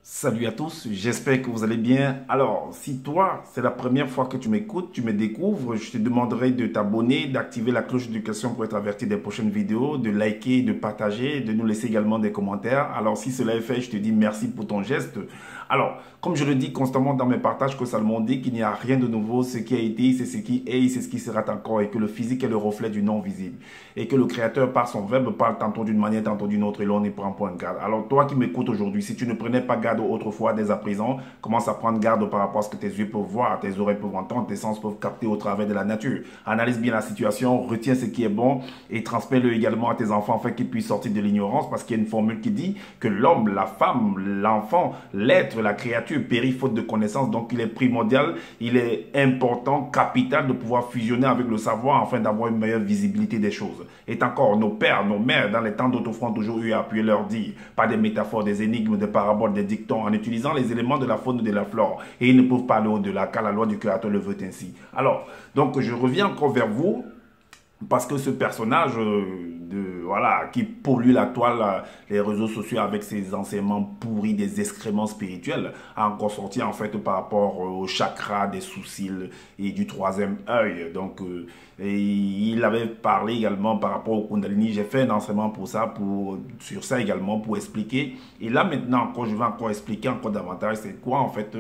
Salut à tous, j'espère que vous allez bien. Alors, si toi, c'est la première fois que tu m'écoutes, tu me découvres, je te demanderai de t'abonner, d'activer la cloche de notification pour être averti des prochaines vidéos, de liker, de partager, de nous laisser également des commentaires. Alors, si cela est fait, je te dis merci pour ton geste. Alors, comme je le dis constamment dans mes partages, que Salomon dit qu'il n'y a rien de nouveau, ce qui a été, c'est ce qui est, c'est ce qui sera encore, et que le physique est le reflet du non visible. Et que le Créateur, par son verbe, parle tantôt d'une manière, tantôt d'une autre, et l'on n'y prend point garde. Alors, toi qui m'écoutes aujourd'hui, si tu ne prenais pas garde autrefois, dès à présent, commence à prendre garde par rapport à ce que tes yeux peuvent voir, tes oreilles peuvent entendre, tes sens peuvent capter au travers de la nature. Analyse bien la situation, retiens ce qui est bon et transmets-le également à tes enfants afin qu'ils puissent sortir de l'ignorance, parce qu'il y a une formule qui dit que l'homme, la femme, l'enfant, l'être, la créature périt faute de connaissance. Donc il est primordial, il est important, capital de pouvoir fusionner avec le savoir afin d'avoir une meilleure visibilité des choses. Et encore, nos pères, nos mères, dans les temps d'autrefois ont toujours eu à appuyer leur dire, pas des métaphores, des énigmes, des paraboles, des dictons, en utilisant les éléments de la faune et de la flore. Et ils ne peuvent pas aller au-delà, car la loi du Créateur le veut ainsi. Alors, donc je reviens encore vers vous, parce que ce personnage voilà, qui pollue la toile, les réseaux sociaux avec ses enseignements pourris, des excréments spirituels, a encore sorti en fait par rapport au chakra des sourcils et du troisième œil. Donc, et il avait parlé également par rapport au Kundalini. J'ai fait un enseignement pour ça, sur ça également, pour expliquer. Et là maintenant encore, je vais encore expliquer encore davantage c'est quoi en fait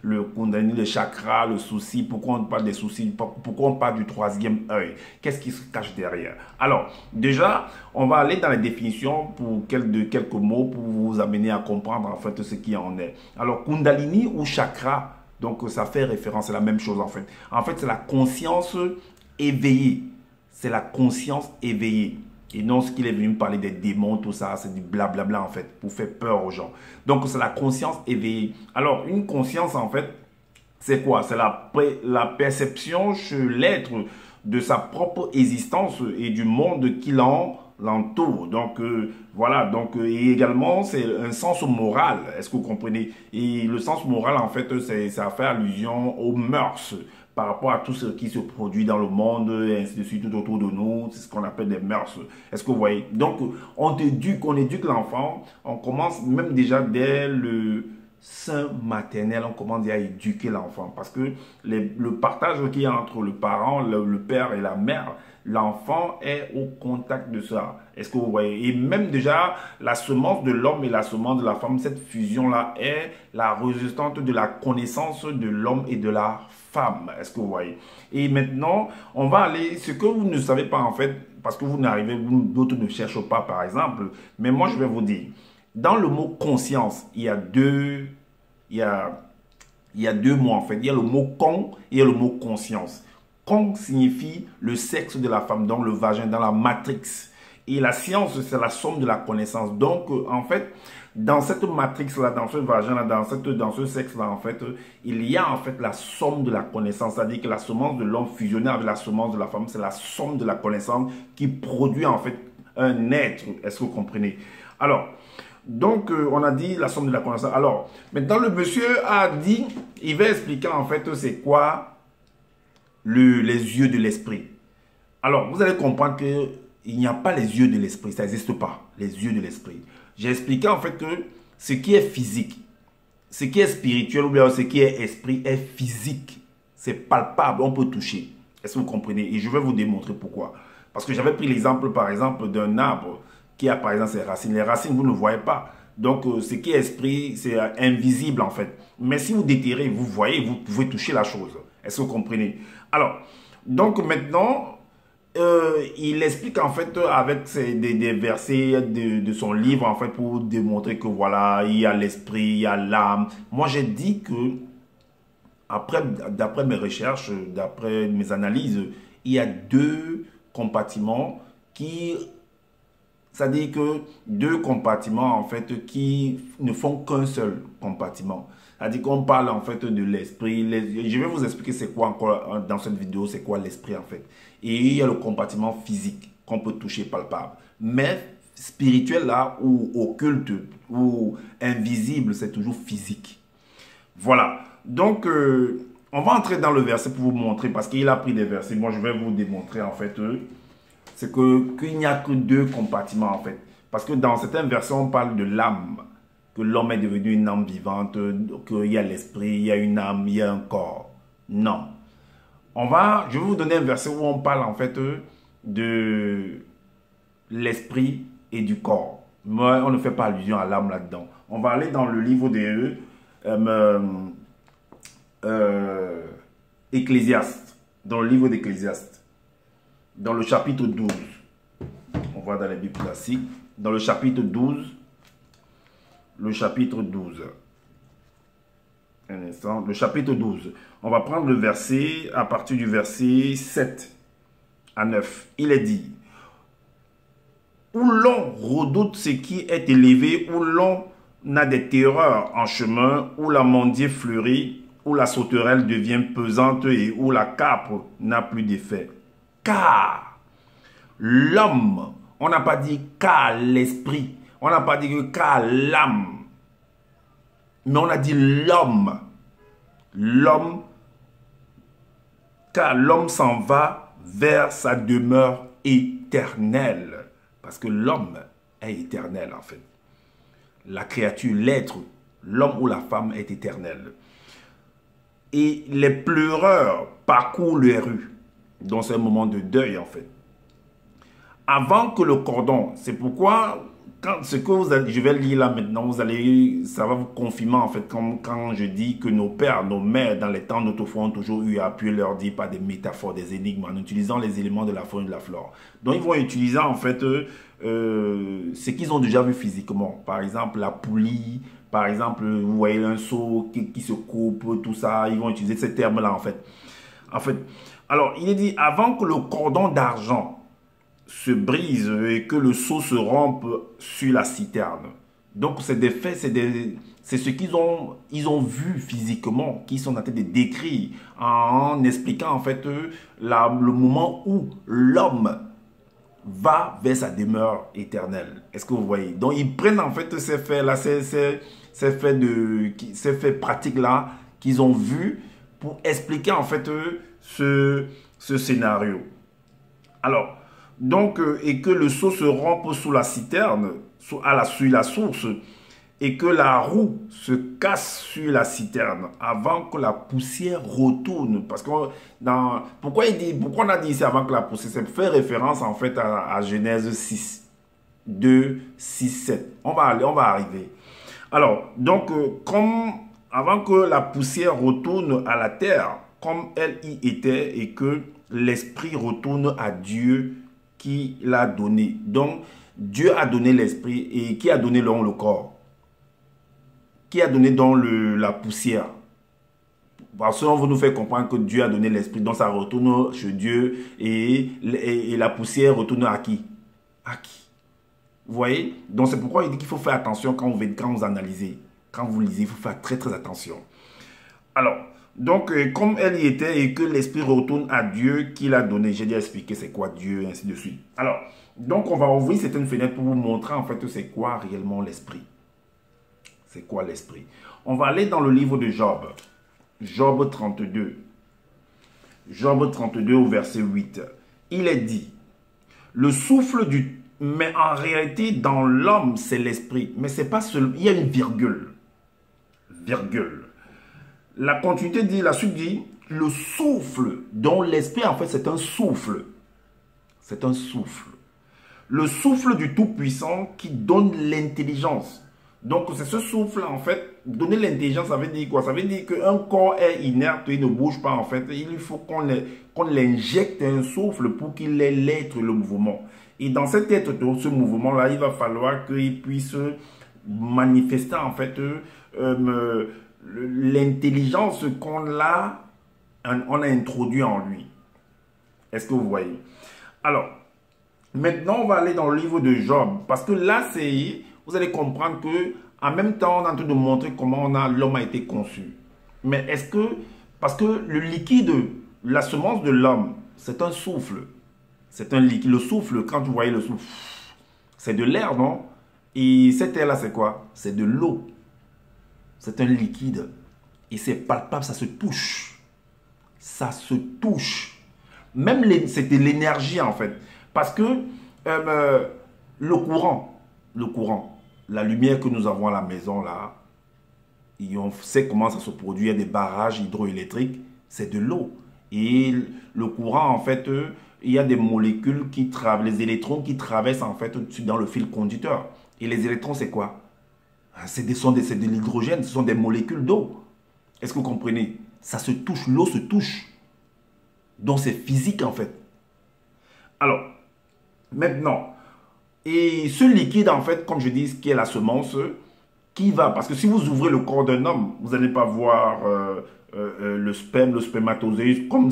le Kundalini, le chakra, le souci, pourquoi on parle des soucis, pourquoi on parle du troisième œil, qu'est-ce qui se cache derrière. Alors, déjà, on va aller dans la définition pour quelques mots pour vous amener à comprendre en fait ce qui en est. Alors, Kundalini ou chakra, donc ça fait référence, c'est la même chose en fait. En fait, c'est la conscience éveillée. C'est la conscience éveillée. Et non ce qu'il est venu me parler des démons, tout ça, c'est du blablabla en fait, pour faire peur aux gens. Donc, c'est la conscience éveillée. Alors, une conscience en fait, c'est quoi? C'est la perception chez l'être de sa propre existence et du monde qui l'entoure. Donc, voilà. Donc, et également, c'est un sens moral. Est-ce que vous comprenez? Et le sens moral, en fait, ça fait allusion aux mœurs par rapport à tout ce qui se produit dans le monde, et ainsi de suite, tout autour de nous. C'est ce qu'on appelle des mœurs. Est-ce que vous voyez? Donc, on éduque l'enfant. On commence même déjà dès le sein maternel, on commence à éduquer l'enfant, parce que le partage qu'il y a entre le parent, le père et la mère, l'enfant est au contact de ça. Est-ce que vous voyez? Et même déjà, la semence de l'homme et la semence de la femme, cette fusion-là est la résultante de la connaissance de l'homme et de la femme. Est-ce que vous voyez? Et maintenant, on va aller, ce que vous ne savez pas en fait, parce que vous n'arrivez, d'autres ne cherchent pas par exemple, mais moi je vais vous dire, dans le mot conscience, il y a deux mots en fait. Il y a le mot con et il y a le mot conscience. Con signifie le sexe de la femme, donc le vagin, dans la matrix. Et la science, c'est la somme de la connaissance. Donc, en fait, dans cette matrix-là, dans ce vagin-là, dans ce sexe-là, en fait, il y a en fait la somme de la connaissance. C'est-à-dire que la semence de l'homme fusionnée avec la semence de la femme, c'est la somme de la connaissance qui produit en fait un être. Est-ce que vous comprenez? Alors, donc, on a dit la somme de la connaissance. Alors, maintenant, le monsieur a dit, il va expliquer en fait c'est quoi les yeux de l'esprit. Alors, vous allez comprendre qu'il n'y a pas les yeux de l'esprit, ça n'existe pas, les yeux de l'esprit. J'ai expliqué en fait que ce qui est physique, ce qui est spirituel ou bien ce qui est esprit est physique. C'est palpable, on peut toucher. Est-ce que vous comprenez? Et je vais vous démontrer pourquoi. Parce que j'avais pris l'exemple, par exemple, d'un arbre qui a par exemple ses racines. Les racines, vous ne voyez pas. Donc, ce qui est esprit, c'est invisible en fait. Mais si vous déterrez, vous voyez, vous pouvez toucher la chose. Est-ce que vous comprenez? Alors, donc maintenant, il explique en fait avec des versets de son livre en fait pour démontrer que voilà, il y a l'esprit, il y a l'âme. Moi, j'ai dit que, d'après mes recherches, d'après mes analyses, il y a deux compartiments c'est-à-dire que deux compartiments en fait qui ne font qu'un seul compartiment. C'est-à-dire qu'on parle en fait de l'esprit. Je vais vous expliquer c'est quoi encore dans cette vidéo, c'est quoi l'esprit en fait. Et il y a le compartiment physique qu'on peut toucher palpable. Mais spirituel là, ou occulte, ou invisible, c'est toujours physique. Voilà. Donc, on va entrer dans le verset pour vous montrer, parce qu'il a pris des versets. Moi, je vais vous démontrer en fait c'est qu'il n'y a que deux compartiments en fait. Parce que dans certaines versions, on parle de l'âme. que l'homme est devenu une âme vivante, qu'il y a l'esprit, il y a une âme, il y a un corps. Non. Je vais vous donner un verset où on parle en fait de l'esprit et du corps. Mais on ne fait pas allusion à l'âme là-dedans. On va aller dans le livre de Ecclésiaste. Dans le livre d'Ecclésiaste. Dans le chapitre 12. On va dans la Bible classique. Dans le chapitre 12. Le chapitre 12. Un instant. Le chapitre 12. On va prendre le verset à partir du verset 7 à 9. Il est dit: où l'on redoute ce qui est élevé, où l'on a des terreurs en chemin, où la mandier fleurit, où la sauterelle devient pesante et où la capre n'a plus d'effet. Car l'homme, on n'a pas dit car l'esprit, on n'a pas dit que car l'âme, mais on a dit l'homme. L'homme, car l'homme s'en va vers sa demeure éternelle. Parce que l'homme est éternel en fait. La créature, l'être, l'homme ou la femme est éternel. Et les pleureurs parcourent les rues. Donc c'est un moment de deuil en fait. Avant que le cordon, c'est pourquoi ce que vous allez, je vais lire là maintenant, ça va vous confirmer en fait quand je dis que nos pères, nos mères dans les temps d'autrefois ont toujours eu à appuyer leur dire par des métaphores, des énigmes en utilisant les éléments de la faune et de la flore. Donc ils vont utiliser en fait ce qu'ils ont déjà vu physiquement. Par exemple la poulie, par exemple vous voyez un seau qui se coupe, tout ça, ils vont utiliser ces termes là en fait. Alors il est dit avant que le cordon d'argent se brise et que le seau se rompe sur la citerne. Donc c'est des faits, c'est ce qu'ils ont vu physiquement, qu'ils sont en train de décrire en expliquant en fait le moment où l'homme va vers sa demeure éternelle. Est-ce que vous voyez? Donc ils prennent en fait ces faits-là, ces faits pratiques-là qu'ils ont vus pour expliquer en fait ce scénario. Alors, donc, et que le seau se rompe sous la citerne, sur la source, et que la roue se casse sur la citerne avant que la poussière retourne. Parce que pourquoi on a dit ici avant que la poussière, ça fait référence en fait à Genèse 6, 2, 6, 7. On va arriver. Alors, donc, avant que la poussière retourne à la terre, comme elle y était, et que l'esprit retourne à Dieu qui l'a donné. Donc, Dieu a donné l'esprit et qui a donné donc le corps? Qui a donné donc la poussière? Parce qu'on veut nous faire comprendre que Dieu a donné l'esprit, donc ça retourne chez Dieu et la poussière retourne à qui? À qui? Vous voyez? Donc c'est pourquoi il dit qu'il faut faire attention quand vous analysez. Quand vous lisez, il faut faire très très attention. Alors, donc, comme elle y était et que l'esprit retourne à Dieu qui l'a donné, j'ai déjà expliqué c'est quoi Dieu, ainsi de suite. Alors, donc on va ouvrir certaines fenêtres pour vous montrer en fait c'est quoi réellement l'esprit. C'est quoi l'esprit? On va aller dans le livre de Job. Job 32. Job 32 au verset 8. Il est dit, le souffle du... Mais en réalité, dans l'homme, c'est l'esprit. Mais c'est pas seulement... Il y a une virgule. Virgule. La continuité dit, la suite dit, le souffle, dont l'esprit en fait c'est un souffle. C'est un souffle. Le souffle du Tout-Puissant qui donne l'intelligence. Donc c'est ce souffle en fait, donner l'intelligence, ça veut dire quoi? Ça veut dire qu'un corps est inerte, il ne bouge pas en fait. Il faut qu'on l'injecte un souffle pour qu'il ait l'être, le mouvement. Et dans cet être, ce mouvement-là, il va falloir qu'il puisse manifester en fait l'intelligence qu'on a introduit en lui. Est-ce que vous voyez? Alors, maintenant, on va aller dans le livre de Job. Parce que là, vous allez comprendre que en même temps, on est en train de montrer comment l'homme a été conçu. Mais est-ce que... Parce que le liquide, la semence de l'homme, c'est un souffle. C'est un liquide. Le souffle, quand vous voyez le souffle, c'est de l'air, non? Et cet air-là, c'est quoi? C'est de l'eau. C'est un liquide. Et c'est palpable, ça se touche. Ça se touche. Même c'est de l'énergie en fait. Parce que le courant, la lumière que nous avons à la maison là, on sait comment ça se produit. Il y a des barrages hydroélectriques, c'est de l'eau. Et le courant, en fait, il y a des molécules qui traversent, les électrons qui traversent en fait dans le fil conducteur. Et les électrons, c'est quoi? C'est de l'hydrogène, ce sont des molécules d'eau. Est-ce que vous comprenez? Ça se touche, l'eau se touche. Donc c'est physique en fait. Alors, maintenant, et ce liquide en fait, comme je dis, qui est la semence, qui va, parce que si vous ouvrez le corps d'un homme, vous n'allez pas voir le sperme, le spermatozoïde, comme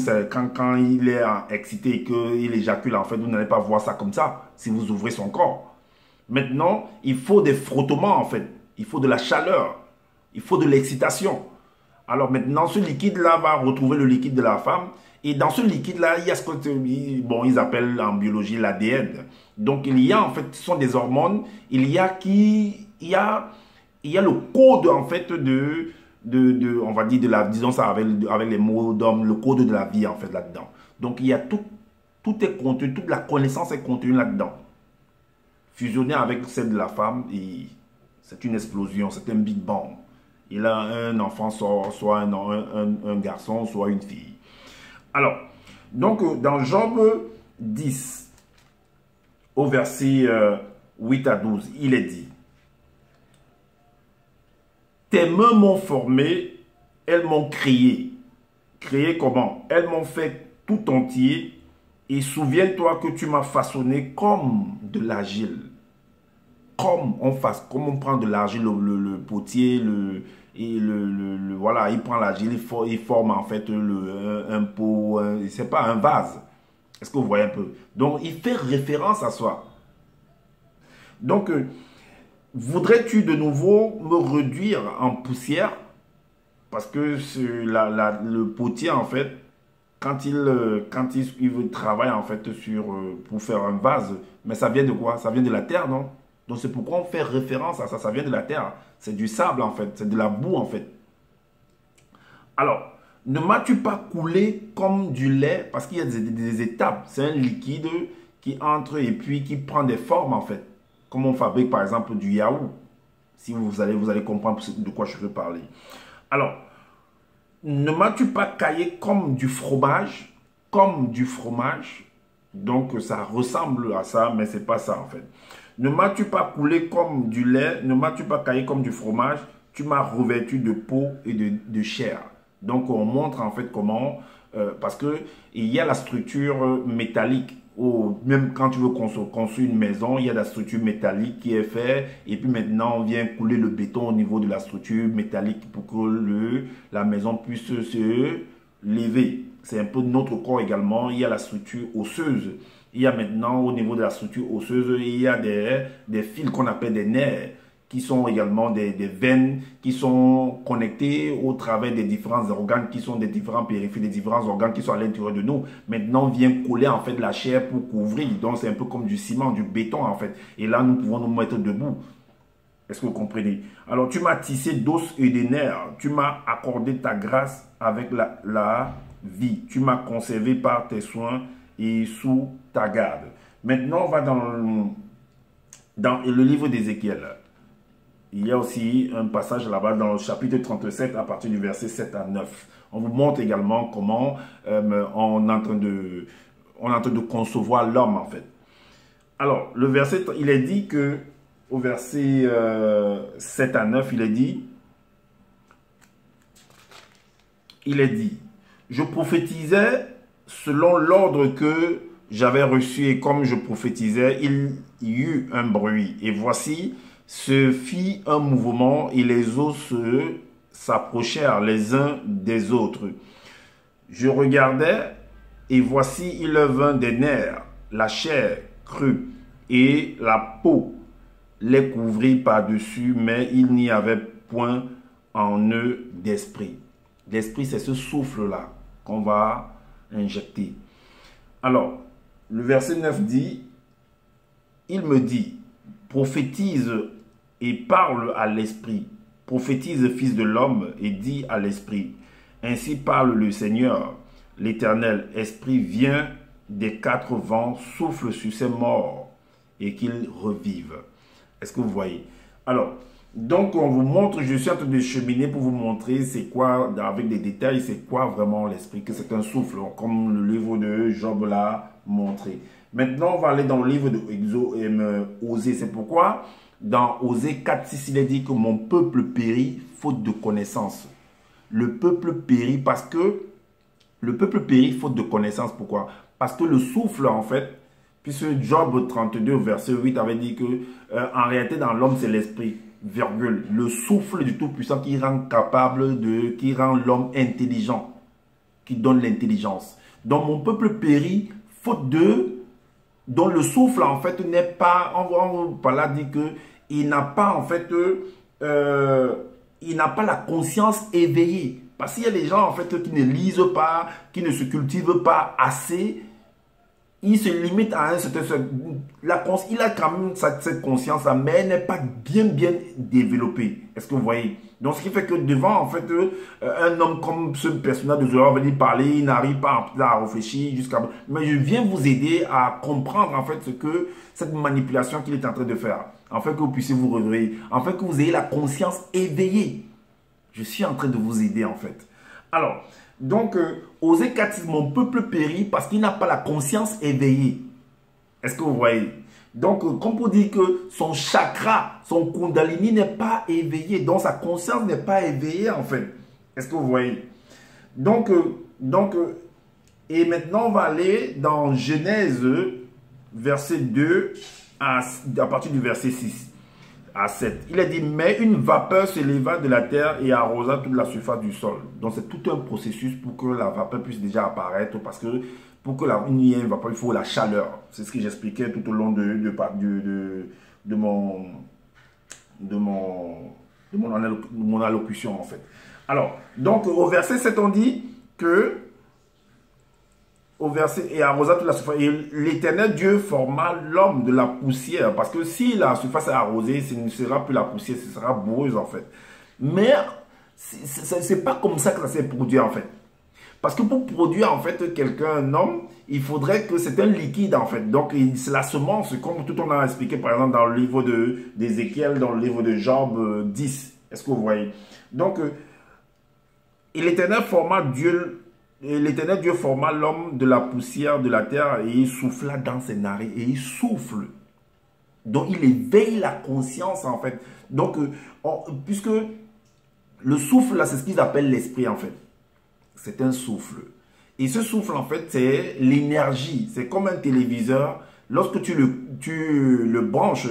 quand il est excité et qu'il éjacule, en fait, vous n'allez pas voir ça comme ça, si vous ouvrez son corps. Maintenant, il faut des frottements, en fait. Il faut de la chaleur. Il faut de l'excitation. Alors maintenant, ce liquide-là va retrouver le liquide de la femme. Et dans ce liquide-là, il y a ce qu'ils appellent en biologie l'ADN. Donc il y a, en fait, ce sont des hormones. Il y a le code, en fait, on va dire, disons ça avec les mots d'homme, le code de la vie, en fait, là-dedans. Donc il y a tout est contenu, toute la connaissance est contenue là-dedans. Fusionné avec celle de la femme, et c'est une explosion, c'est un Big Bang. Il a un enfant, soit un garçon, soit une fille. Alors, donc dans Job 10, au verset 8 à 12, il est dit: tes mains m'ont formé, elles m'ont créé. Créé comment? Elles m'ont fait tout entier. Et souviens-toi que tu m'as façonné comme de l'argile. Comme on prend de l'argile, le potier, voilà, il prend l'argile, il forme en fait un pot, c'est pas un vase. Est-ce que vous voyez un peu? Donc, il fait référence à soi. Donc, voudrais-tu de nouveau me réduire en poussière? Parce que le potier, en fait, quand il travaille en fait pour faire un vase, mais ça vient de quoi? Ça vient de la terre, non? Donc c'est pourquoi on fait référence à ça, ça vient de la terre. C'est du sable en fait, c'est de la boue en fait. Alors, ne m'as-tu pas coulé comme du lait? Parce qu'il y a des étapes, c'est un liquide qui entre et puis qui prend des formes en fait. Comme on fabrique par exemple du yaourt. Si vous allez comprendre de quoi je veux parler. Alors, ne m'as-tu pas caillé comme du fromage? Comme du fromage. Donc, ça ressemble à ça, mais ce n'est pas ça en fait. Ne m'as-tu pas coulé comme du lait? Ne m'as-tu pas caillé comme du fromage? Tu m'as revêtu de peau et de chair. Donc, on montre en fait comment, parce qu'il y a la structure métallique. Même quand tu veux construire une maison, il y a la structure métallique qui est faite. Et puis maintenant, on vient couler le béton au niveau de la structure métallique pour que la maison puisse se lever. C'est un peu notre corps également. Il y a la structure osseuse. Il y a maintenant au niveau de la structure osseuse, il y a des fils qu'on appelle des nerfs, qui sont également des veines qui sont connectées au travers des différents organes qui sont des différents périphériques, des différents organes qui sont à l'intérieur de nous. Maintenant, on vient coller en fait la chair pour couvrir. Donc, c'est un peu comme du ciment, du béton en fait. Et là, nous pouvons nous mettre debout. Est-ce que vous comprenez? Alors, tu m'as tissé d'os et de nerfs. Tu m'as accordé ta grâce avec la vie. Tu m'as conservé par tes soins et sous ta garde. Maintenant, on va dans le livre d'Ézéchiel. Il y a aussi un passage là-bas dans le chapitre 37 à partir du verset 7 à 9. On vous montre également comment on est en train de concevoir l'homme en fait. Alors, le verset, il est dit que au verset 7 à 9, il est dit, je prophétisais selon l'ordre que j'avais reçu et comme je prophétisais, il y eut un bruit. Et voici, se fit un mouvement et les os s'approchèrent les uns des autres. Je regardais et voici, il vint des nerfs, la chair crue et la peau les couvrit par-dessus, mais il n'y avait point en eux d'esprit. L'esprit, c'est ce souffle-là qu'on va injecter. Alors, le verset 9 dit, il me dit, prophétise et parle à l'esprit. Prophétise, fils de l'homme, et dis à l'esprit. Ainsi parle le Seigneur, l'Éternel. Esprit vient des quatre vents, souffle sur ces morts et qu'ils revivent. Est-ce que vous voyez? Alors, donc on vous montre, je suis en train de cheminer pour vous montrer c'est quoi, avec des détails, c'est quoi vraiment l'esprit, que c'est un souffle, comme le livre de Job l'a montré. Maintenant, on va aller dans le livre de Osée. C'est pourquoi, dans Osée 4:6, il est dit que mon peuple périt faute de connaissance. Le peuple périt parce que, le peuple périt faute de connaissance. Pourquoi? Parce que le souffle, en fait, puisque Job 32, verset 8 avait dit que, en réalité, dans l'homme, c'est l'esprit, virgule, le souffle du Tout-Puissant qui rend capable qui rend l'homme intelligent, qui donne l'intelligence. Donc, mon peuple périt faute de, dont le souffle, en fait, n'est pas, par là dit que, il n'a pas, en fait, il n'a pas la conscience éveillée. Parce qu'il y a des gens, en fait, qui ne lisent pas, qui ne se cultivent pas assez. Il se limite à un certain... il a quand même cette conscience-là, mais elle n'est pas bien développée. Est-ce que vous voyez? Donc, ce qui fait que devant, en fait, un homme comme ce personnage de Zohar va venir parler, il n'arrive pas à réfléchir jusqu'à... Mais je viens vous aider à comprendre, en fait, cette manipulation qu'il est en train de faire. Afin que vous puissiez vous réveiller. Afin que vous ayez la conscience éveillée. Je suis en train de vous aider, en fait. Alors... Donc, Osée 4, mon peuple périt parce qu'il n'a pas la conscience éveillée. Est-ce que vous voyez? Donc, comme pour dire que son chakra, son kundalini n'est pas éveillé. Donc, sa conscience n'est pas éveillée, en fait. Est-ce que vous voyez? Donc, et maintenant, on va aller dans Genèse, verset 2, à partir du verset 6. À 7. Il a dit, mais une vapeur s'éleva de la terre et arrosa toute la surface du sol. Donc c'est tout un processus pour que la vapeur puisse déjà apparaître, parce que pour que il y ait une vapeur, il faut la chaleur. C'est ce que j'expliquais tout au long de mon allocution, en fait. Alors, donc au verset 7, on dit que au verset, et arrosa toute la surface. Et l'Éternel Dieu forma l'homme de la poussière. Parce que si la surface est arrosée, ce ne sera plus la poussière, ce sera boueuse, en fait. Mais c'est pas comme ça que ça s'est produit, en fait. Parce que pour produire, en fait, quelqu'un, un homme, il faudrait que c'est un liquide, en fait. Donc, c'est la semence, comme tout on a expliqué, par exemple, dans le livre d'Ézéchiel, dans le livre de Job 10. Est-ce que vous voyez? Donc, et l'Éternel forma Dieu... Et l'Éternel Dieu forma l'homme de la poussière de la terre et il souffla dans ses narines. Et il souffle. Donc il éveille la conscience, en fait. Donc, puisque le souffle, là, c'est ce qu'ils appellent l'esprit, en fait. C'est un souffle. Et ce souffle, en fait, c'est l'énergie. C'est comme un téléviseur. Lorsque tu le branches,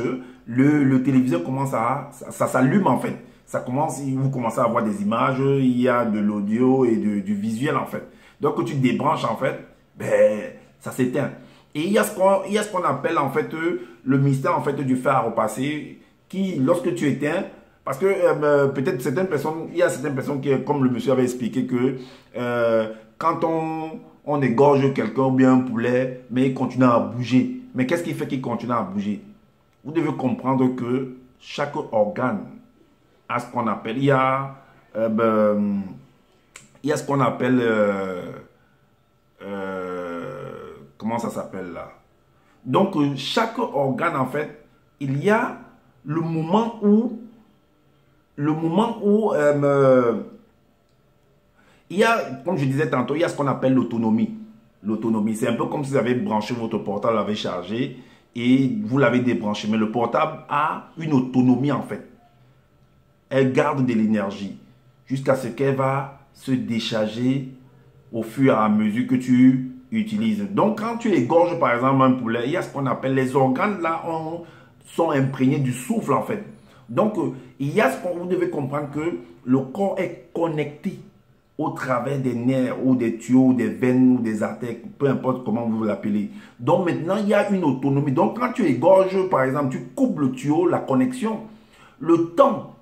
le téléviseur commence ça s'allume, en fait. Vous commencez à avoir des images, il y a de l'audio et du visuel, en fait. Donc, quand tu débranches, en fait, ben, ça s'éteint. Et il y a ce qu'on appelle, en fait, le mystère, en fait, du fer à repasser, qui, lorsque tu éteins, parce que peut-être il y a certaines personnes qui, comme le monsieur avait expliqué, que quand on égorge quelqu'un ou bien un poulet, mais il continue à bouger. Mais qu'est-ce qui fait qu'il continue à bouger? Vous devez comprendre que chaque organe a ce qu'on appelle, il y a ce qu'on appelle, comment ça s'appelle là? Donc, chaque organe, en fait, il y a le moment où, il y a, comme je disais tantôt, il y a ce qu'on appelle l'autonomie. L'autonomie, c'est un peu comme si vous avez branché votre portable, l'avez chargé et vous l'avez débranché. Mais le portable a une autonomie, en fait. Elle garde de l'énergie jusqu'à ce qu'elle va se décharger au fur et à mesure que tu utilises. Donc, quand tu égorges, par exemple, un poulet, il y a ce qu'on appelle les organes, là, sont imprégnés du souffle, en fait. Donc, il y a ce qu'on vous devez comprendre que le corps est connecté au travers des nerfs ou des tuyaux, des veines ou des artères, peu importe comment vous l'appelez. Donc, maintenant, il y a une autonomie. Donc, quand tu égorges, par exemple, tu coupes le tuyau, la connexion, le temps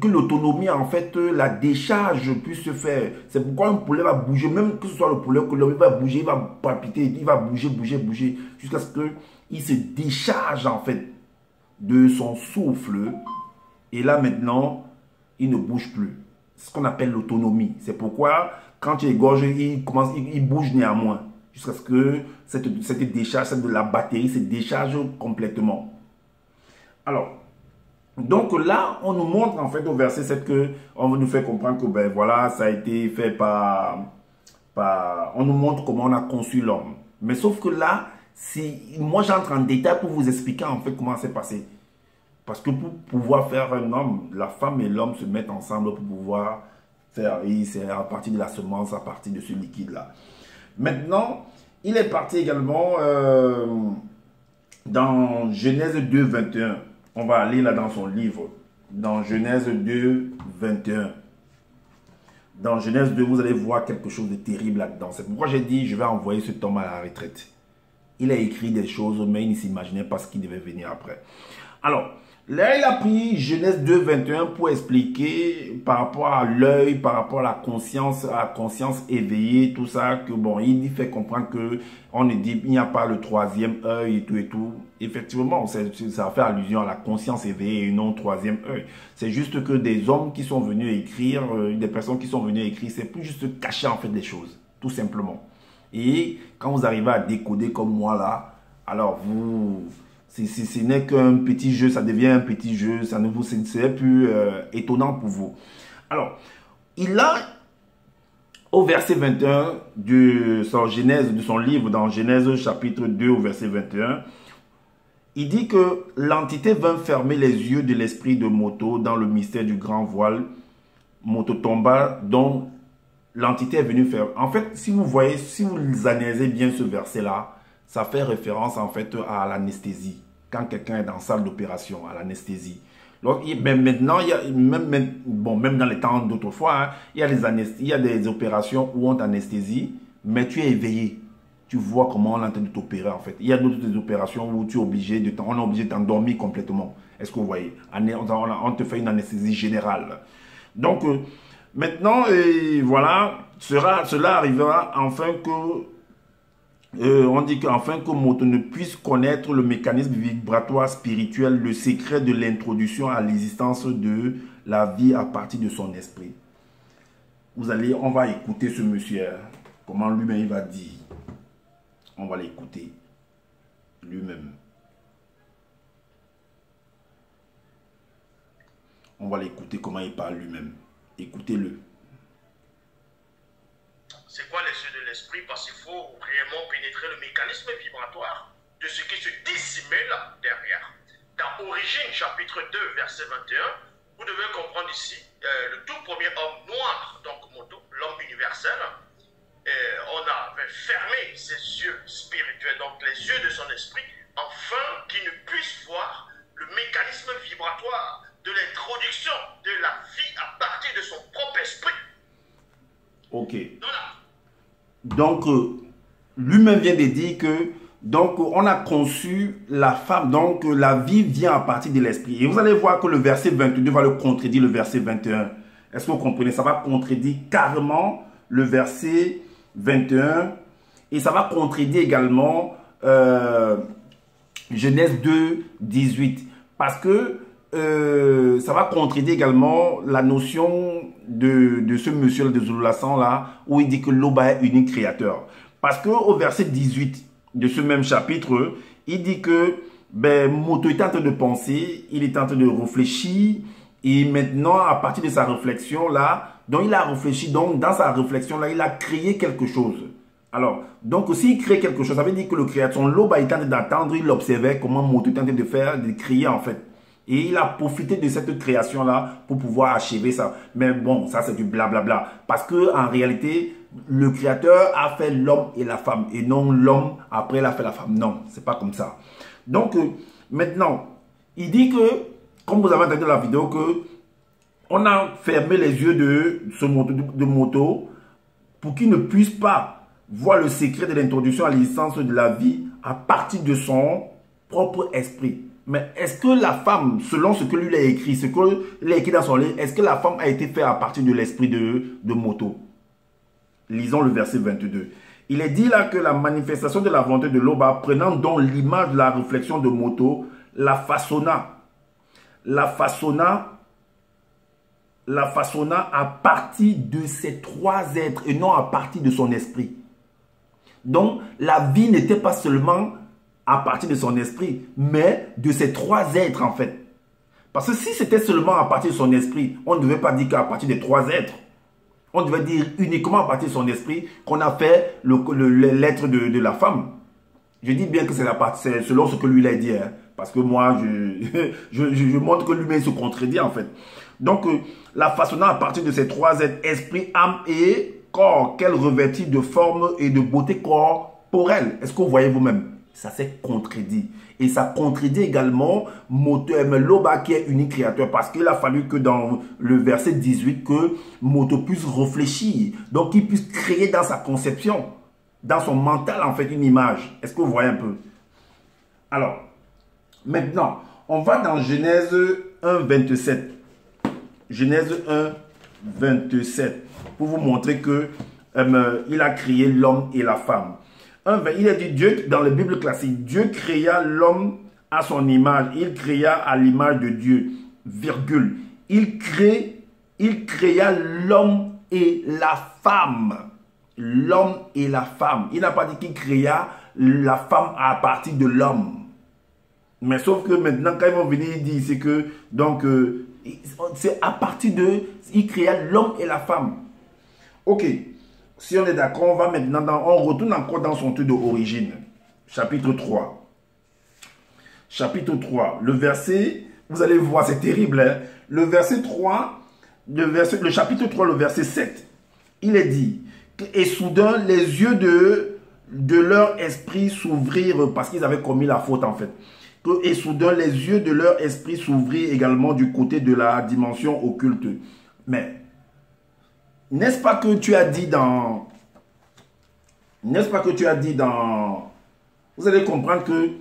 que l'autonomie, en fait, la décharge puisse se faire. C'est pourquoi un poulet va bouger, même que ce soit le poulet, que l'homme va bouger, il va palpiter, il va bouger, jusqu'à ce qu'il se décharge, en fait, de son souffle. Et là, maintenant, il ne bouge plus. C'est ce qu'on appelle l'autonomie. C'est pourquoi, quand tu égorges, il bouge néanmoins, jusqu'à ce que cette décharge, la batterie se décharge complètement. Alors, Donc là, on nous montre en fait au verset 7 que on nous fait comprendre que ben voilà, ça a été fait on nous montre comment on a conçu l'homme. Mais sauf que là, moi j'entre en détail pour vous expliquer en fait comment c'est passé. Parce que pour pouvoir faire un homme, la femme et l'homme se mettent ensemble pour pouvoir faire, et c'est à partir de la semence, à partir de ce liquide-là. Maintenant, il est parti également dans Genèse 2, 21. On va aller là dans son livre. Dans Genèse 2, 21. Dans Genèse 2, vous allez voir quelque chose de terrible là-dedans. C'est pourquoi j'ai dit, je vais envoyer cet homme à la retraite. Il a écrit des choses, mais il ne s'imaginait pas ce qui devait venir après. Alors, là, il a pris Genèse 2, 21 pour expliquer par rapport à l'œil, par rapport à la conscience éveillée, tout ça, que bon, il fait comprendre que on ne dit, il n'y a pas le troisième œil et tout et tout. Effectivement, ça fait allusion à la conscience éveillée et non troisième œil. C'est juste que des hommes qui sont venus écrire, des personnes qui sont venues écrire, c'est plus juste cacher en fait des choses, tout simplement. Et quand vous arrivez à décoder comme moi là, alors ce n'est qu'un petit jeu, ça devient un petit jeu, ça ne vous c'est plus étonnant pour vous. Alors, il a, au verset 21 de son livre, dans Genèse chapitre 2 au verset 21, il dit que l'entité vint fermer les yeux de l'esprit de Moto dans le mystère du grand voile Mototomba, dont l'entité est venue faire. En fait, si vous voyez, si vous analysez bien ce verset-là, ça fait référence en fait à l'anesthésie. Quand quelqu'un est dans la salle d'opération, à l'anesthésie. Maintenant, il y a, même dans les temps d'autrefois, hein, il y a des opérations où on t'anesthésie, mais tu es éveillé. Tu vois comment on est en train de t'opérer en fait. Il y a d'autres opérations où tu es obligé on est obligé de t'endormir complètement. Est-ce que vous voyez? On te fait une anesthésie générale. Donc, maintenant, voilà, cela arrivera enfin que on dit qu'enfin que Moto ne puisse connaître le mécanisme vibratoire spirituel, le secret de l'introduction à l'existence de la vie à partir de son esprit. On va écouter ce monsieur, comment lui-même il va dire. On va l'écouter lui-même. On va l'écouter comment il parle lui-même. Écoutez-le. C'est quoi les yeux de l'esprit? Parce qu'il faut réellement pénétrer le mécanisme vibratoire de ce qui se dissimule derrière. Dans Origine, chapitre 2, verset 21, vous devez comprendre ici, le tout premier homme noir, donc Moto, l'homme universel, on avait fermé ses yeux spirituels, donc les yeux de son esprit, afin qu'il ne puisse voir le mécanisme vibratoire de l'introduction de la vie à partir de son propre esprit. Ok. Voilà. Donc, lui-même vient de dire que donc on a conçu la femme, donc la vie vient à partir de l'esprit. Et vous allez voir que le verset 22 va le contredire, le verset 21. Est-ce que vous comprenez? Ça va contredire carrément le verset 21 et ça va contredire également Genèse 2, 18. Parce que ça va contredire également la notion de ce monsieur de Zululassan là, où il dit que l'Oba est unique créateur. Parce que au verset 18 de ce même chapitre, il dit que Moto est en train de penser, il est en train de réfléchir, et maintenant, à partir de sa réflexion là, donc il a réfléchi, donc dans sa réflexion là, il a créé quelque chose. Alors, donc s'il crée quelque chose, ça veut dire que le créateur, son Loba est en train d'attendre, il observait comment Moto est en train de faire, de créer en fait. Et il a profité de cette création-là pour pouvoir achever ça. Mais bon, ça c'est du blablabla. Parce que en réalité, le créateur a fait l'homme et la femme. Et non l'homme, après il a fait la femme. Non, c'est pas comme ça. Donc, maintenant, il dit que, comme vous avez entendu dans la vidéo, que on a fermé les yeux de Moto pour qu'il ne puisse pas voir le secret de l'introduction à l'existence de la vie à partir de son propre esprit. Mais est-ce que la femme, selon ce que lui a écrit, ce qu'il a écrit dans son livre, est-ce que la femme a été faite à partir de l'esprit de Moto? Lisons le verset 22. Il est dit là que la manifestation de la volonté de l'Oba, prenant donc l'image de la réflexion de Moto, la façonna à partir de ces trois êtres et non à partir de son esprit. Donc, la vie n'était pas seulement à partir de son esprit, mais de ces trois êtres en fait. Parce que si c'était seulement à partir de son esprit, on ne devait pas dire qu'à partir des 3 êtres. On devait dire uniquement à partir de son esprit qu'on a fait l'être de la femme. Je dis bien que c'est selon ce que lui a dit. Hein, parce que moi, je montre que lui-même se contredit en fait. Donc, la façonnant à partir de ces 3 êtres, esprit, âme et corps, qu'elle revêtit de forme et de beauté corporelle. Est-ce que vous voyez vous-même? Ça s'est contredit. Et ça contredit également Loba qui est unique créateur. Parce qu'il a fallu que dans le verset 18, que Moto puisse réfléchir. Donc, qu'il puisse créer dans sa conception, dans son mental en fait, une image. Est-ce que vous voyez un peu? Alors, maintenant, on va dans Genèse 1, 27. Genèse 1, 27. Pour vous montrer que il a créé l'homme et la femme. Il a dit Dieu, dans la Bible classique, Dieu créa l'homme à son image. Il créa à l'image de Dieu, virgule. Il créa l'homme et la femme. L'homme et la femme. Il n'a pas dit qu'il créa la femme à partir de l'homme. Mais sauf que maintenant, quand ils vont venir, ils disent c'est que, donc, c'est à partir de, il créa l'homme et la femme. Ok. Si on est d'accord, on va maintenant on retourne encore dans son truc d'origine. Chapitre 3. Chapitre 3. Le verset, vous allez voir, c'est terrible. Hein? Le verset 3, le chapitre 3, le verset 7. Il est dit, et soudain, les yeux de leur esprit s'ouvrirent, parce qu'ils avaient commis la faute en fait. Et soudain, les yeux de leur esprit s'ouvrirent également du côté de la dimension occulte. Mais, n'est-ce pas que tu as dit dans... Vous allez comprendre que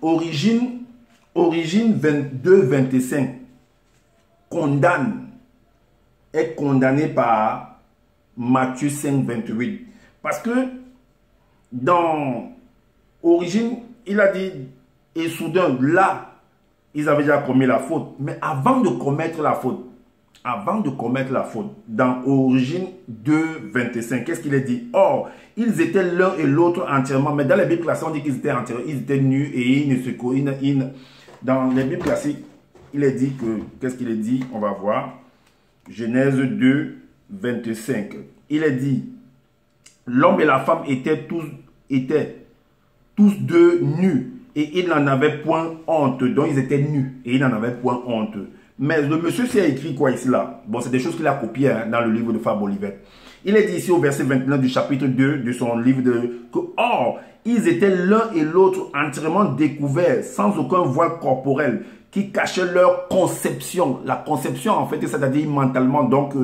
Origine 22, 25 est condamné par Matthieu 5, 28. Parce que dans Origine, il a dit, et soudain, là, ils avaient déjà commis la faute. Mais avant de commettre la faute, dans Origine 2, 25, qu'est-ce qu'il a dit? Or, ils étaient l'un et l'autre entièrement, mais dans les Bibles classiques, on dit qu'ils étaient entièrement, ils étaient nus et ils ne se... Dans les Bibles classiques, il est dit que, qu'est-ce qu'il est dit? On va voir. Genèse 2, 25. Il est dit, l'homme et la femme étaient tous deux nus et ils n'en avaient point honte. Donc, ils étaient nus et ils n'en avaient point honte. Mais le monsieur s'est écrit quoi ici là? Bon, c'est des choses qu'il a copiées hein, dans le livre de Fabre Olivet. Il est dit ici au verset 29 du chapitre 2 de son livre que or, ils étaient l'un et l'autre entièrement découverts, sans aucun voile corporel, qui cachait leur conception. La conception, en fait, c'est-à-dire mentalement. Donc,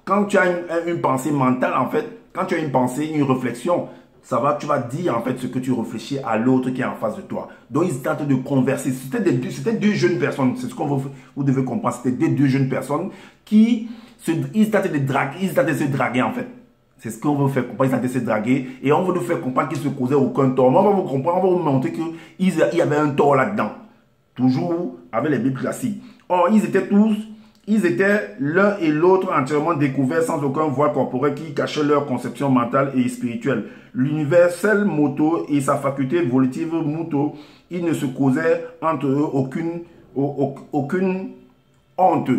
quand tu as une pensée mentale, en fait, quand tu as une pensée, une réflexion, tu vas dire en fait ce que tu réfléchis à l'autre qui est en face de toi. Donc ils étaient en train de converser. C'était deux jeunes personnes. C'est ce que vous devez comprendre. C'était deux jeunes personnes qui ils étaient de se draguer en fait. C'est ce qu'on veut faire comprendre. Ils étaient de se draguer et on veut nous faire comprendre qu'ils ne se causaient aucun tort. Mais on va vous comprendre, on va vous montrer qu'il y avait un tort là-dedans. Toujours avec les Bibles classiques. Or, ils étaient l'un et l'autre entièrement découverts sans aucun voile corporel qui cachait leur conception mentale et spirituelle. L'universel moto et sa faculté volitive moto, ils ne se causaient entre eux aucune honte.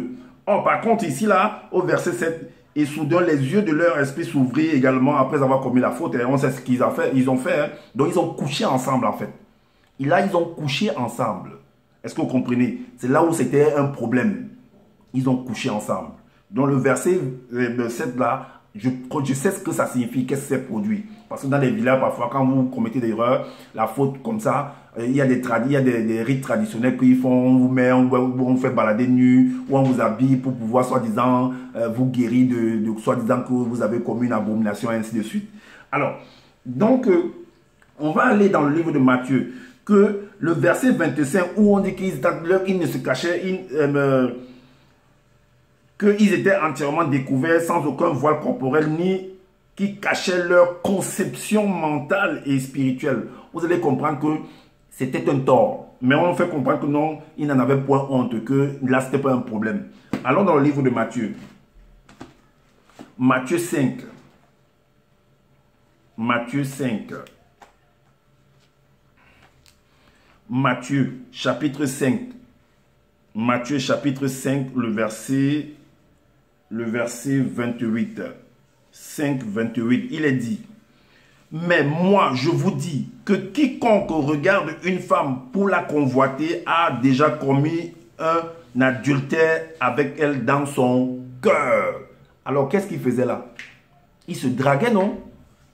Or, par contre, ici, là, au verset 7, et soudain, les yeux de leur esprit s'ouvrirent également après avoir commis la faute. Et on sait ce qu'ils ont fait. Hein. Donc, ils ont couché ensemble, en fait. Et là, ils ont couché ensemble. Est-ce que vous comprenez? C'est là où c'était un problème. Ils ont couché ensemble. Dans le verset 7 là, je sais ce que ça signifie, qu'est-ce que c'est produit. Parce que dans les villages, parfois, quand vous commettez des erreurs, la faute comme ça, il y a des rites traditionnels qu'ils font, on vous met, on vous fait balader nu, ou on vous habille pour pouvoir soi-disant vous guérir de soi-disant que vous avez commis une abomination, et ainsi de suite. Alors, donc, on va aller dans le livre de Matthieu, que le verset 25, où on dit qu'ils ne se cachaient, qu'ils étaient entièrement découverts sans aucun voile corporel ni qui cachait leur conception mentale et spirituelle. Vous allez comprendre que c'était un tort. Mais on fait comprendre que non, ils n'en avaient point honte, que là, ce n'était pas un problème. Allons dans le livre de Matthieu. Matthieu 5. Matthieu 5. Matthieu, chapitre 5. Matthieu chapitre 5, le verset 28. 5, 28, il est dit: mais moi, je vous dis que quiconque regarde une femme pour la convoiter a déjà commis un adultère avec elle dans son cœur. Alors, qu'est-ce qu'il faisait là? Il se draguait, non?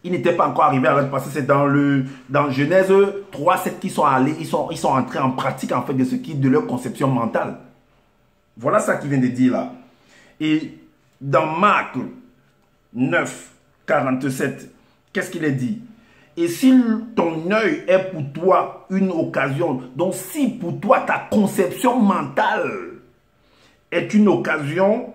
Il n'était pas encore arrivé à parce que c'est dans Genèse 3, 7 qu'ils sont allés, ils sont entrés en pratique en fait de leur conception mentale. Voilà ça qu'il vient de dire là. Et dans Marc 9, 47, qu'est-ce qu'il est dit? Et si ton œil est pour toi une occasion, donc si pour toi ta conception mentale est une occasion,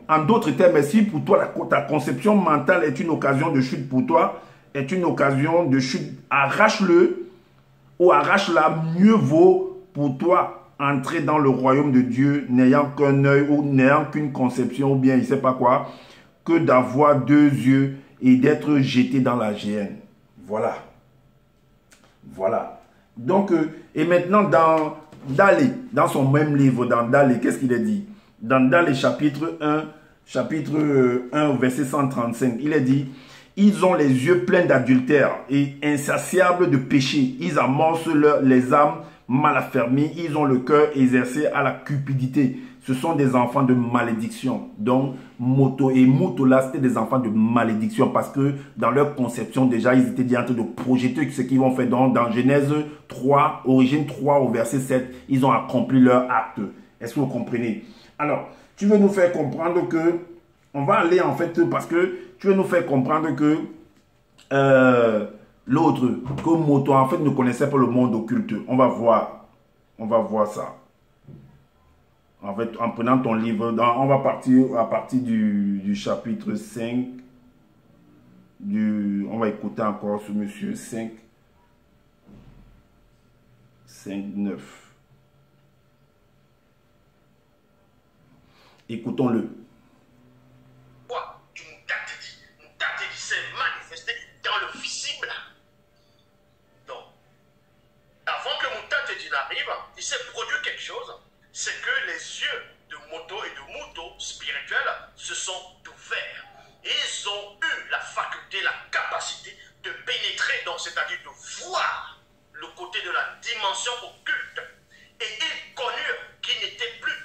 en d'autres termes, si pour toi ta conception mentale est une occasion de chute pour toi, est une occasion de chute, arrache-le ou arrache-la, mieux vaut pour toi entrer dans le royaume de Dieu n'ayant qu'un œil ou n'ayant qu'une conception ou bien il ne sait pas quoi, que d'avoir deux yeux et d'être jeté dans la géhenne. Voilà. Voilà. Donc, et maintenant dans Dallé, dans son même livre, dans Dallé, qu'est-ce qu'il a dit? Dans Dallé chapitre 1, verset 135, il est dit: ils ont les yeux pleins d'adultère et insatiables de péché. Ils amorcent les âmes mal affermies. Ils ont le cœur exercé à la cupidité. Ce sont des enfants de malédiction. Donc, Moto et Moto là, c'était des enfants de malédiction parce que dans leur conception, déjà, ils étaient déjà en train de projeter ce qu'ils vont faire. Donc, dans Genèse 3, Origine 3 au verset 7, ils ont accompli leur acte. Est-ce que vous comprenez? Alors, tu veux nous faire comprendre que, on va aller en fait, parce que tu veux nous faire comprendre que l'autre, que Moto en fait ne connaissait pas le monde occulte. On va voir ça. En fait, en prenant ton livre, on va partir à partir du chapitre 5. On va écouter encore ce monsieur 5, 9. Écoutons-le. Une s'est manifestée dans le visible. Donc, avant que Moutatedi n'arrive, il s'est produit quelque chose. C'est que les yeux de Moto et de Muto spirituels se sont ouverts. Ils ont eu la faculté, la capacité de pénétrer dans, c'est-à-dire de voir le côté de la dimension occulte. Et ils connurent qu'ils n'étaient plus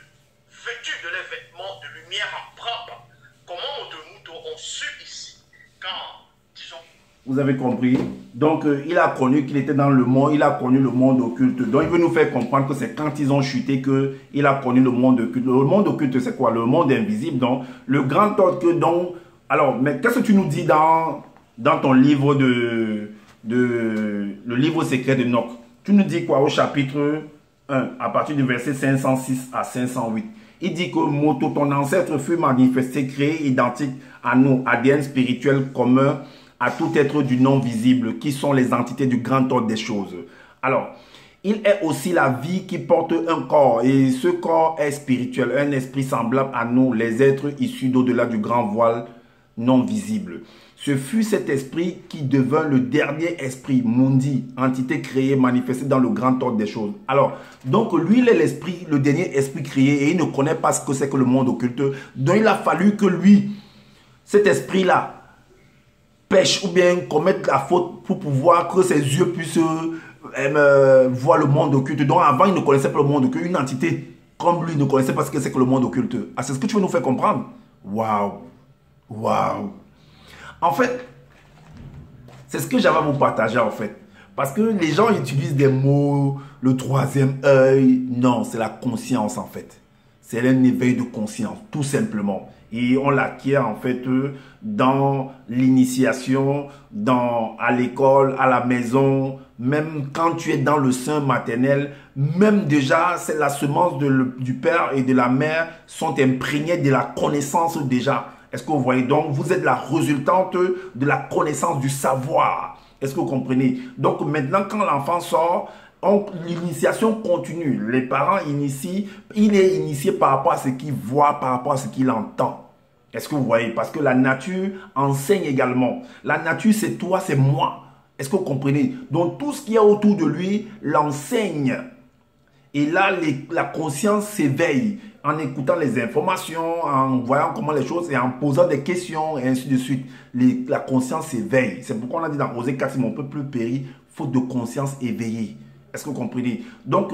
vêtus de leurs vêtements de lumière en propre. Comment Moto et Muto ont su ici, quand, disons... Vous avez compris? Donc, il a connu qu'il était dans le monde, il a connu le monde occulte. Donc, il veut nous faire comprendre que c'est quand ils ont chuté qu'il a connu le monde occulte. Le monde occulte, c'est quoi? Le monde invisible. Donc, le grand ordre que... Donc, alors, mais qu'est-ce que tu nous dis dans ton livre le livre secret de Noc? Tu nous dis quoi au chapitre 1, à partir du verset 506 à 508? Il dit que Moto, ton ancêtre, fut manifesté, créé, identique à nous, ADN spirituel commun, à tout être du non visible, qui sont les entités du grand ordre des choses. Alors, il est aussi la vie qui porte un corps, et ce corps est spirituel, un esprit semblable à nous, les êtres issus d'au-delà du grand voile non visible. Ce fut cet esprit qui devint le dernier esprit, Mundi, entité créée, manifestée dans le grand ordre des choses. Alors, donc lui, il est l'esprit, le dernier esprit créé, et il ne connaît pas ce que c'est que le monde occulte. Donc, il a fallu que lui, cet esprit-là, pêche ou bien commettre la faute pour pouvoir que ses yeux puissent voir le monde occulte. Donc avant, il ne connaissait pas le monde occulte. Une entité comme lui ne connaissait pas ce que c'est que le monde occulte. Ah, c'est ce que tu veux nous faire comprendre? Waouh! Waouh! En fait, c'est ce que j'avais à vous partager en fait. Parce que les gens utilisent des mots, le troisième œil. Non, c'est la conscience en fait. C'est un éveil de conscience, tout simplement. Et on l'acquiert en fait dans l'initiation, à l'école, à la maison, même quand tu es dans le sein maternel, même déjà, c'est la semence du père et de la mère sont imprégnées de la connaissance déjà. Est-ce que vous voyez? Donc, vous êtes la résultante de la connaissance, du savoir. Est-ce que vous comprenez? Donc, maintenant, quand l'enfant sort, l'initiation continue. Les parents initient, il est initié par rapport à ce qu'il voit, par rapport à ce qu'il entend. Est-ce que vous voyez? Parce que la nature enseigne également. La nature, c'est toi, c'est moi. Est-ce que vous comprenez? Donc, tout ce qu'il y a autour de lui l'enseigne. Et là, la conscience s'éveille en écoutant les informations, en voyant comment les choses et en posant des questions et ainsi de suite. La conscience s'éveille. C'est pourquoi on a dit dans Osée 4, si mon peuple périt, faute de conscience éveillée. Est-ce que vous comprenez? Donc,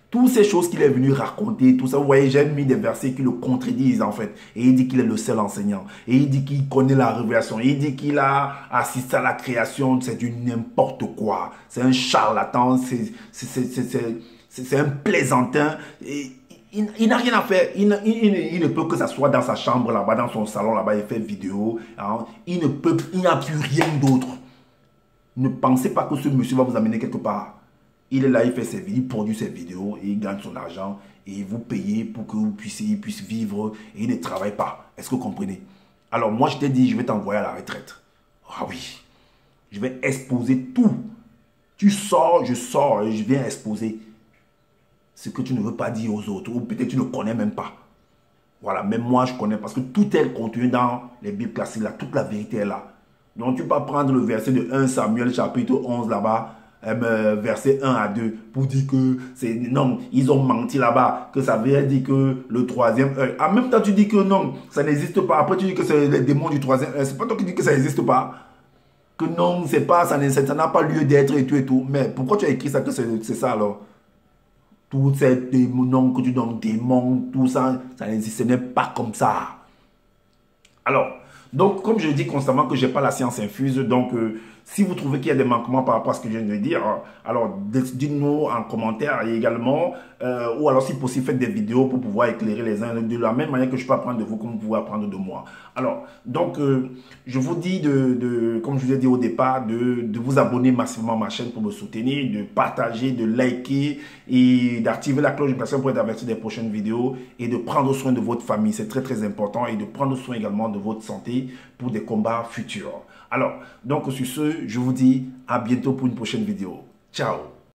toutes ces choses qu'il est venu raconter, tout ça, vous voyez, j'ai mis des versets qui le contredisent en fait. Et il dit qu'il est le seul enseignant. Et il dit qu'il connaît la révélation. Et il dit qu'il a assisté à la création. C'est du n'importe quoi. C'est un charlatan. C'est un plaisantin. Et il n'a rien à faire. Il ne peut que s'asseoir dans sa chambre là-bas, dans son salon là-bas et faire vidéo. Hein. Il n'a plus rien d'autre. Ne pensez pas que ce monsieur va vous amener quelque part. Il est là, il fait ses vidéos, il produit ses vidéos et il gagne son argent et vous payez pour que vous puissiez vivre et il ne travaille pas. Est-ce que vous comprenez? Alors moi je t'ai dit, je vais t'envoyer à la retraite. Ah oui, je vais exposer tout. Tu sors, je sors et je viens exposer ce que tu ne veux pas dire aux autres ou peut-être tu ne connais même pas. Voilà, même moi je connais parce que tout est contenu dans les Bibles classiques là, toute la vérité est là. Donc tu peux pas prendre le verset de 1 Samuel chapitre 11 là-bas, verset 1 à 2 pour dire que c'est non, ils ont menti là-bas, que ça veut dire que le troisième œil. En même temps tu dis que non, ça n'existe pas. Après tu dis que c'est les démons du troisième œil. C'est pas toi qui dis que ça n'existe pas. Que non, c'est pas, ça n'a pas lieu d'être et tout et tout. Mais pourquoi tu as écrit ça que c'est ça alors? Tous ces noms que tu donnes, démons, tout ça, ce n'est pas comme ça. Alors, donc, comme je dis constamment que je n'ai pas la science infuse, donc si vous trouvez qu'il y a des manquements par rapport à ce que je viens de dire, alors dites-nous en commentaire et également, ou alors si possible, faites des vidéos pour pouvoir éclairer les uns de la même manière que je peux apprendre de vous, comme vous pouvez apprendre de moi. Alors, donc, je vous dis, comme je vous ai dit au départ, de vous abonner massivement à ma chaîne pour me soutenir, de partager, de liker et d'activer la cloche de notification pour être averti des prochaines vidéos et de prendre soin de votre famille. C'est très très important et de prendre soin également de votre santé pour des combats futurs. Alors, donc sur ce, je vous dis à bientôt pour une prochaine vidéo. Ciao!